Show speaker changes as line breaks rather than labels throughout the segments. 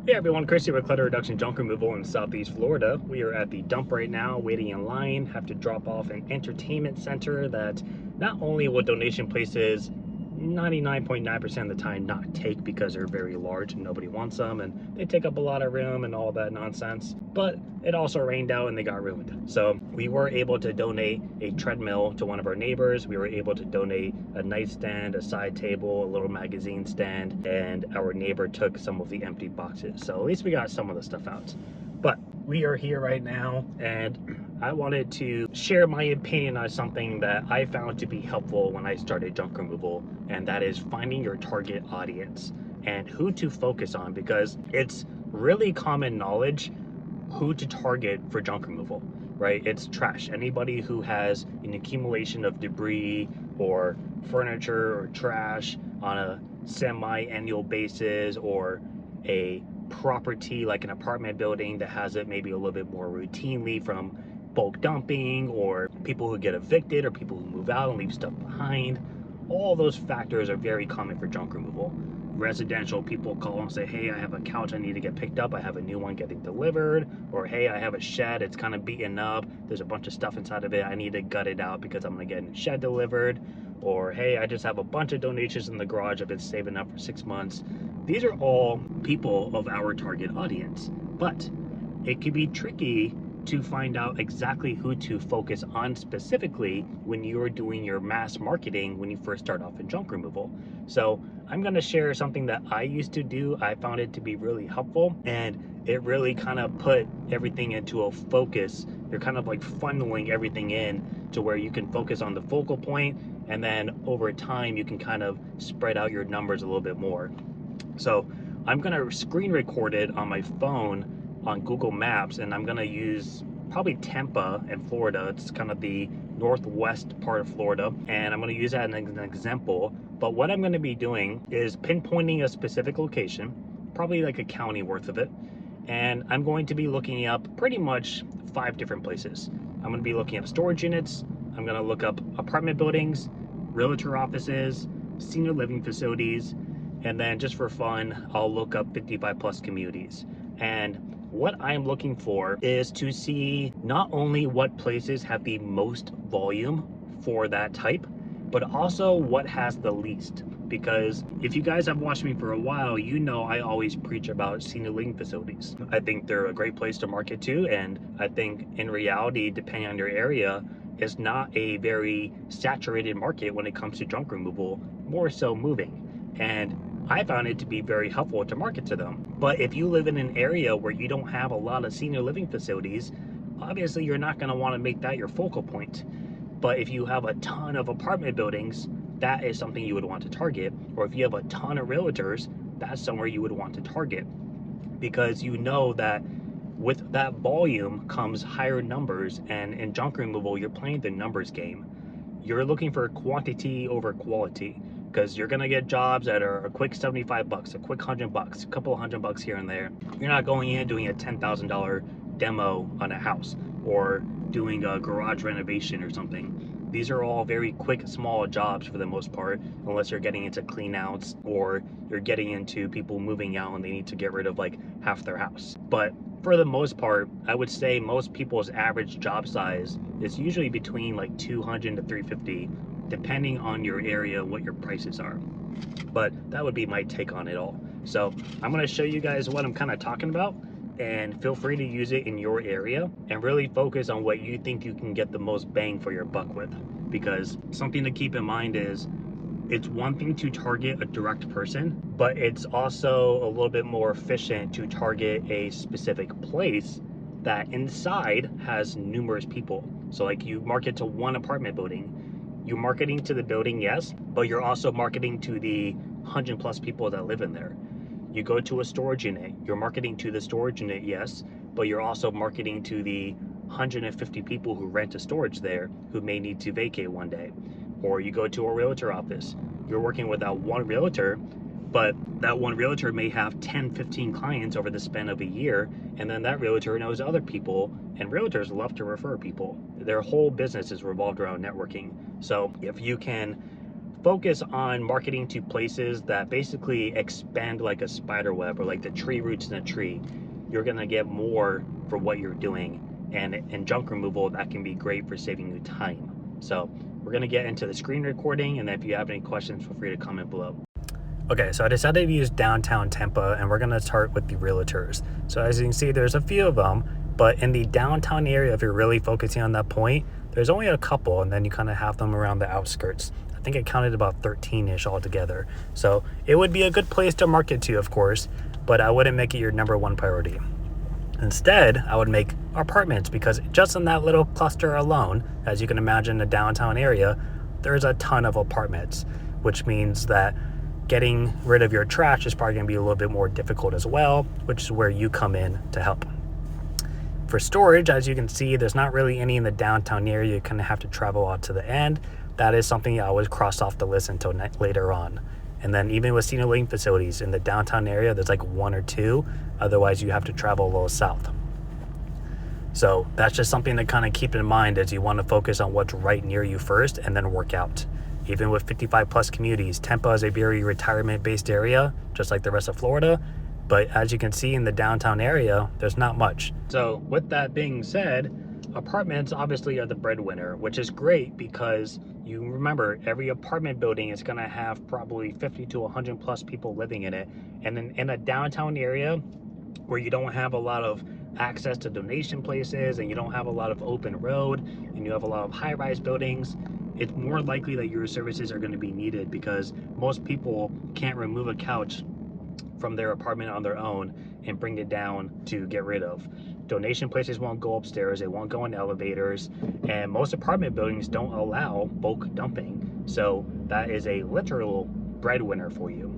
Hey everyone, Chris here with Clutter Reduction Junk Removal in Southeast Florida. We are at the dump right now, waiting in line, have to drop off an entertainment center that not only will donation places 99.9% of the time not take because they're very large and nobody wants them and they take up a lot of room and all that nonsense, but it also rained out and they got ruined. So we were able to donate a treadmill to one of our neighbors. We were able to donate a nightstand, a side table, a little magazine stand, and our neighbor took some of the empty boxes. So at least we got some of the stuff out. But we are here right now and I wanted to share my opinion on something that I found to be helpful when I started junk removal, and that is finding your target audience and who to focus on, because it's really common knowledge who to target for junk removal, right? It's trash. Anybody who has an accumulation of debris or furniture or trash on a semi-annual basis, or a property like an apartment building that has it maybe a little bit more routinely from bulk dumping, or people who get evicted, or people who move out and leave stuff behind. All those factors are very common for junk removal. Residential, people call and say, hey, I have a couch I need to get picked up, I have a new one getting delivered, or hey, I have a shed, it's kind of beaten up, there's a bunch of stuff inside of it, I need to gut it out because I'm gonna get a shed delivered, or hey, I just have a bunch of donations in the garage I've been saving up for 6 months. These are all people of our target audience, but it can be tricky to find out exactly who to focus on specifically when you're doing your mass marketing when you first start off in junk removal. So I'm going to share something that I used to do. I found it to be really helpful, and it really kind of put everything into a focus. You're kind of like funneling everything in to where you can focus on the focal point, and then over time you can kind of spread out your numbers a little bit more. So I'm going to screen record it on my phone on Google Maps, and I'm going to use probably Tampa in Florida. It's kind of the northwest part of Florida, and I'm going to use that as an example. But what I'm going to be doing is pinpointing a specific location, probably like a county worth of it, and I'm going to be looking up pretty much 5 different places. I'm going to be looking up storage units, I'm going to look up apartment buildings, realtor offices, senior living facilities, and then just for fun, I'll look up 55 plus communities. And what I'm looking for is to see not only what places have the most volume for that type, but also what has the least. Because if you guys have watched me for a while, you know I always preach about senior living facilities. I think they're a great place to market to, and I think in reality, depending on your area, it's not a very saturated market when it comes to junk removal, more so moving. And I found it to be very helpful to market to them. But if you live in an area where you don't have a lot of senior living facilities, obviously you're not going to want to make that your focal point. But if you have a ton of apartment buildings, that is something you would want to target. Or if you have a ton of realtors, that's somewhere you would want to target, because you know that with that volume comes higher numbers, and in junk removal, you're playing the numbers game. You're looking for quantity over quality, because you're gonna get jobs that are a quick 75 bucks, a quick $100, a couple of $100 here and there. You're not going in doing a $10,000 demo on a house or doing a garage renovation or something. These are all very quick, small jobs for the most part, unless you're getting into clean outs or you're getting into people moving out and they need to get rid of like half their house. But for the most part, I would say most people's average job size is usually between like 200 to 350, depending on your area, what your prices are. But that would be my take on it all. So I'm going to show you guys what I'm kind of talking about, and feel free to use it in your area and really focus on what you think you can get the most bang for your buck with. Because something to keep in mind is, it's one thing to target a direct person, but it's also a little bit more efficient to target a specific place that inside has numerous people. So like you market to one apartment building, you're marketing to the building, yes, but you're also marketing to the 100 plus people that live in there. You go to a storage unit, you're marketing to the storage unit, yes, but you're also marketing to the 150 people who rent a storage there who may need to vacate one day. Or you go to a realtor office, you're working with that one realtor, but that one realtor may have 10, 15 clients over the span of a year, and then that realtor knows other people, and realtors love to refer people. Their whole business is revolved around networking. So if you can focus on marketing to places that basically expand like a spider web, or like the tree roots in a tree. You're gonna get more for what you're doing. And in junk removal, that can be great for saving you time. So we're gonna get into the screen recording, and if you have any questions, feel free to comment below. Okay, so I decided to use downtown Tampa, and we're gonna start with the realtors. So as you can see, there's a few of them, but in the downtown area, if you're really focusing on that point, there's only a couple, and then you kind of have them around the outskirts. I think it counted about 13-ish altogether. So it would be a good place to market to, of course, but I wouldn't make it your #1 priority. Instead, I would make apartments, because just in that little cluster alone, as you can imagine, the downtown area, there's a ton of apartments, which means that getting rid of your trash is probably going to be a little bit more difficult as well, which is where you come in to help. For storage, as you can see, there's not really any in the downtown area. You kind of have to travel out to the end. That is something I always cross off the list until later on. And then even with senior living facilities in the downtown area, there's like 1 or 2. Otherwise, you have to travel a little south. So that's just something to kind of keep in mind, as you want to focus on what's right near you first and then work out. Even with 55 plus communities, Tampa is a very retirement based area, just like the rest of Florida. But as you can see in the downtown area, there's not much. So with that being said, apartments obviously are the breadwinner, which is great because you remember every apartment building is going to have probably 50 to 100 plus people living in it. And in a downtown area where you don't have a lot of access to donation places, and you don't have a lot of open road, and you have a lot of high-rise buildings, it's more likely that your services are going to be needed, because most people can't remove a couch from their apartment on their own and bring it down to get rid of. Donation places won't go upstairs, they won't go in elevators, and most apartment buildings don't allow bulk dumping. So that is a literal breadwinner for you.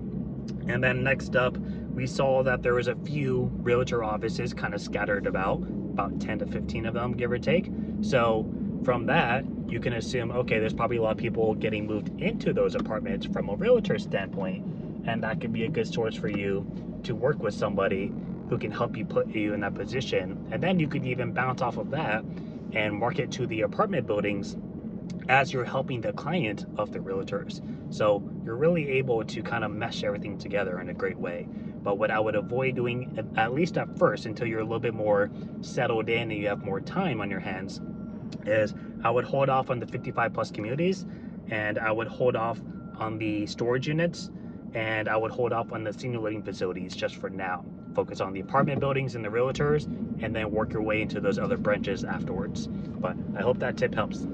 And then next up, we saw that there was a few realtor offices kind of scattered about 10 to 15 of them, give or take. So from that, you can assume, okay, there's probably a lot of people getting moved into those apartments from a realtor standpoint, and that could be a good source for you to work with somebody who can help you put you in that position. And then you could even bounce off of that and market to the apartment buildings as you're helping the client of the realtors. So you're really able to kind of mesh everything together in a great way. But what I would avoid doing, at least at first, until you're a little bit more settled in and you have more time on your hands, is I would hold off on the 55 plus communities, and I would hold off on the storage units, and I would hold off on the senior living facilities just for now. Focus on the apartment buildings and the realtors, and then work your way into those other branches afterwards. But I hope that tip helps.